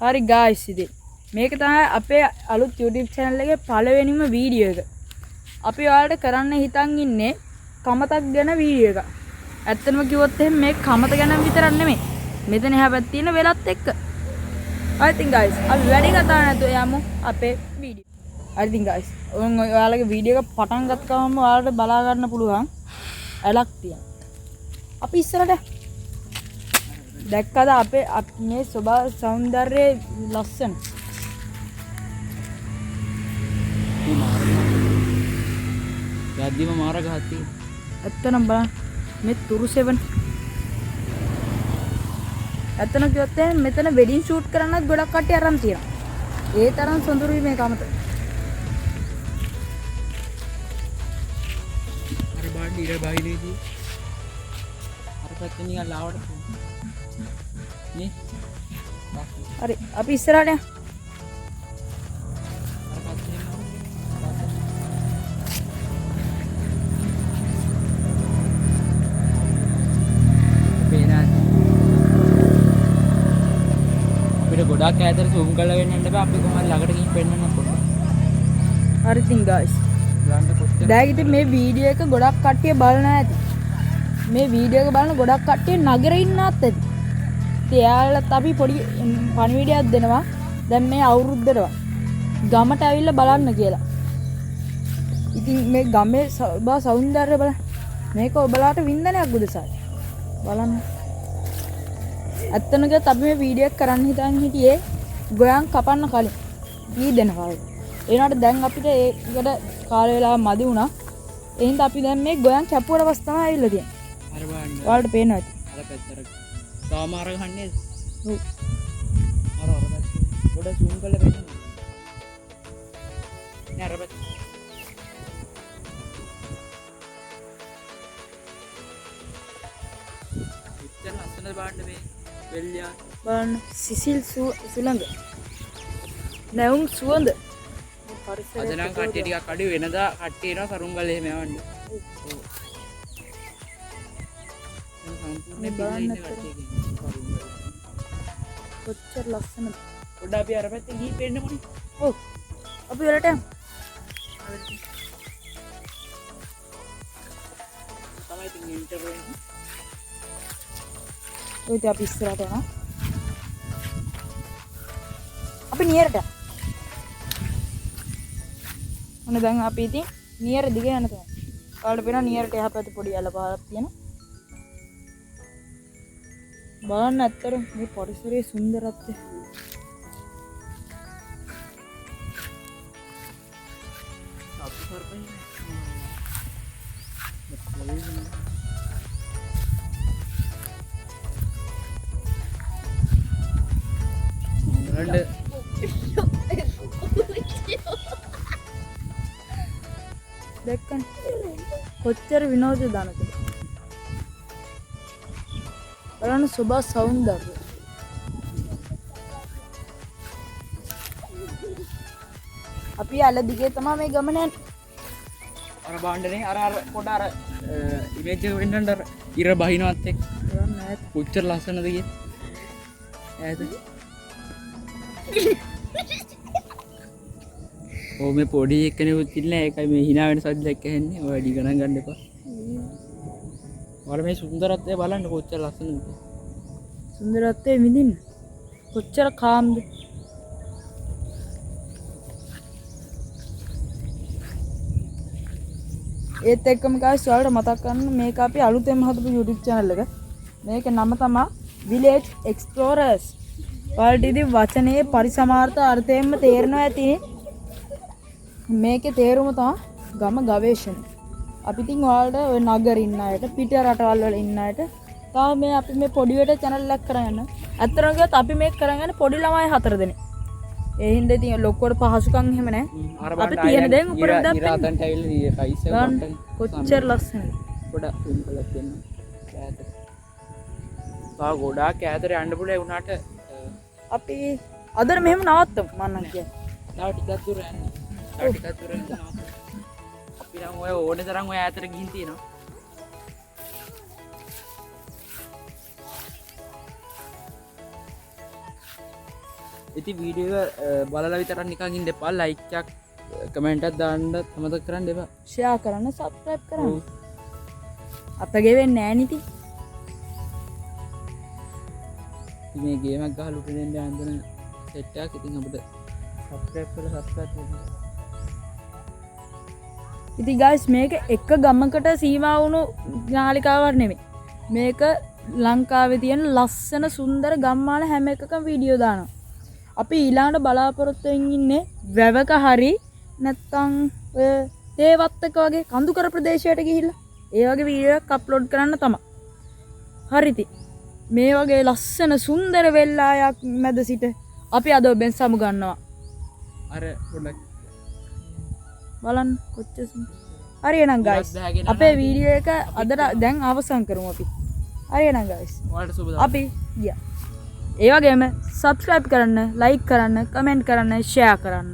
හරි guys ඉතින් මේක තමයි අපේ අලුත් YouTube channel එකේ පළවෙනිම වීඩියෝ එක. අපි ඔයාලට කරන්න හිතන් ඉන්නේ කමතක් ගැන වීඩියෝ එකක්. ඇත්තටම කිව්වොත් එහෙනම් මේ කමත ගැන විතරක් නෙමෙයි. මෙතන එහා පැත්තේ තියෙන වෙලත් එක්ක. I think guys අපි වැඩි කතා නැතුව යමු අපේ වීඩියෝ. I think guys ඔයාලගේ වීඩියෝ එක පටන් ගත්තාම ඔයාලට බලා ගන්න පුළුවන් ඇලක් තියෙනවා. අපි ඉස්සරහට දැක්කද අපේ මේ ස්වභාව සෞන්දර්යයේ ලස්සන යද්දිම මාර ගහක් තියෙනවා. ඇත්තනම් බලන්න මේ තුරු සෙවන් ඇත්තන කිව්වොත් මෙතන වෙඩින් ෂූට් කරන්නත් ගොඩක් කට්ටිය අරන් තියෙනවා. ඒ තරම් සොඳුරුයි මේ කමත. අර බාඩි ඉර බයිලේදී අර පැත්තේ නිකන් ලාවට නේ. හරි අපි ඉස්සරහට යමු. ගොඩක් ඈතට zoom කරලා වෙන්නන්න බෑ. අපි කොහොමද ළඟට ගිහින් පෙන්නන්න පොඩ්ඩක්. හරි තින් guys. දැන් ඉතින් මේ වීඩියෝ එක ගොඩක් කට්ටිය බලනවා ඇති. මේ වීඩියෝ එක බලන ගොඩක් කට්ටිය නගරේ ඉන්නත් ඇති. ඉතින් එයාලට අපි පොඩි පණිවිඩයක් දෙනවා. දැන් මේ අවුරුද්දට ගමට ඇවිල්ලා බලන්න කියලා. ඉතින් මේ ගමේ සෞන්දර්යය බලන්න. මේක ඔබලාට වින්දනයක් උදෙසායි. බලන්න. ඇත්තම කිව්වොත් අපි මේ වීඩියෝ එක කරන්න හිතන් හිටියේ ගොයන් කපන්න කලින් ඊ දෙන කාලේ. ඒ වුණාට දැන් අපිට ඒකට කාල වේලාව මදි වුණා. ඒ හින්දා අපි දැන් මේ ගොයන් කැපුවට පස්සේ තමයි ඇවිල්ලා තියෙන්නේ. අර බලන්න. ඔයාලට පේනවා ඇති. අර පැත්තට. තාම අර ගහන්නේ. ඔව්. අර පැත්තේ. පොඩ zoom කරලා බලන්න. නෑ අර පැත්තේ. ඉතින් ලස්සනද බලන්න මේ වෙල්ලියා බලන්න සිසිල් සුළඟ නැවුම් සුවඳ පරිසරය අද නම් කට්ටිය ටිකක් අඩු වෙනදා කට්ටිය එනවා කරුංගල් එහෙම යවන්න. ඔව්. සම්පූර්ණ බලන්න කට්ටිය කියන්නේ කොච්චර ලස්සනද. පොඩ්ඩ අපි අර පැත්තේ ගිහින් පෙන්න මොනේ. ඔව්. අපි වලට යමු. තමයි ඉතින් ඉන්ටර් වෙන්නේ. ඔය අපි ඉස්සරහට යනවා. අපි නියරට. මොන දැන් අපි ඉතින් නියර දිගේ යන තැන. කාලේ පේනවා නියරට එහා පැත්තේ පොඩි ඇල පහක් තියෙනවා. බලන්න ඇත්තට මේ පරිසරයේ සුන්දරත්වය. අපි කරපන්නේ. දැක්කන් කොච්චර විනෝද දානකද බලන්න සුබා සෞන්දර්යය. අපි අල දිගේ තමයි මේ ගමන යන්නේ. අර බාණ්ඩනේ අර පොඩ අර ඉමේජ් එක වෙන්නන්න අර ඉර බහිනවත් එක්ක බලන්න ඈත කොච්චර ලස්සනද කිය. ඈත ඕ මේ පොඩි එක්කෙනෙකුත් ඉන්නේ. ඒකයි මේ hina වෙන සද්දයක් ඇහෙන්නේ. ඔය වැඩි ගණන් ගන්න එපා. ඔයාලා මේ සුන්දරත්වය බලන්න කොච්චර ලස්සනද. සුන්දරත්වයේ විඳින්න කොච්චර කාම්ද. ඒත් එක්කම guys ඔයාලට මතක් කරන්න මේක අපි අලුතෙන්ම හදපු YouTube channel එක. මේක නම තමයි Village Explorers. ඔයාලට ඉතින් වචනේ පරිසමාර්ථ අර්ථයෙන්ම තේරෙනවා ඇති. මේකේ තේරුම තමයි ගම ගවේෂණ. අපි ඉතින් ඔයාලට ඔය නගර ඉන්න අයට පිට රටවල් වල ඉන්න අයට තාම මේ අපි මේ පොඩි වෙට channel එකක් කරගෙන අතරම ගියත් අපි මේක කරගෙන පොඩි ළමයි 4 දෙනෙක්. ඒ හින්දා ඉතින් ලොක්කොට පහසුකම් එහෙම නැහැ. අපි තියෙන දේෙන් උඩට දාන්න. ඉරාතන්ට ඇවිල්ලා රයිස් එක ගන්න කොච්චර ලස්සනද. පොඩ zoom කරලා දෙන්න. ඈත. තා ගොඩාක් ඈතට යන්න පුළුවන් වුණාට අපි අදර මෙහෙම නවත්තමු මම නම් කියන්නේ. තව ටිකක් දුර යන්න. තව ටිකක් දුර යන්න. අපි නම් ඔය ඕනේ තරම් ඔය ඈතට ගිහින් තියෙනවා. ඉති වීඩියෝ බලලා විතරක් නිකන් ඉන්න එපා. ලයික් එකක් කමෙන්ට් එකක් දාන්න අමතක කරන්න එපා. ෂෙයා කරන්න සබ්ස්ක්‍රයිබ් කරන්න. අපගේ වෙන්නේ නැහැ නිති. ඉතින් මේ ගේම් එකක් ගහලා උඩ දෙන්න යන්න සෙට් එකක් ඉතින් අපිට සබ්ස්ක්‍රයිබ් කරලා සබ්ස්ක්‍රයිබ් කරන්න. ඉතින් guys මේක එක ගමකට සීමා වුණු නාලිකාවක් නෙමෙයි. මේක ලංකාවේ තියෙන ලස්සන සුන්දර ගම්මාන හැම එකකම වීඩියෝ දානවා. අපි ඊළඟට බලාපොරොත්තු වෙමින් ඉන්නේ වැවක හරි නැත්තම් ඔය තේවත්තක වගේ කඳුකර ප්‍රදේශයට ගිහිල්ලා ඒ වගේ වීඩියෝ එකක් අප්ලෝඩ් කරන්න තමයි. හරිද? මේ වගේ ලස්සන සුන්දර වෙල්ලායක් මැද සිට අපි අද ඔබෙන් සමු ගන්නවා. අර පොඩ්ඩක් බලන්න කොච්චර හරි එහෙනම් guys අපේ වීඩියෝ එක අද දැන් අවසන් කරමු අපි. හරි එහෙනම් guys ඔයාලට සුබ අපි ගියා. ඒ වගේම subscribe කරන්න, like කරන්න, comment කරන්න, share කරන්න.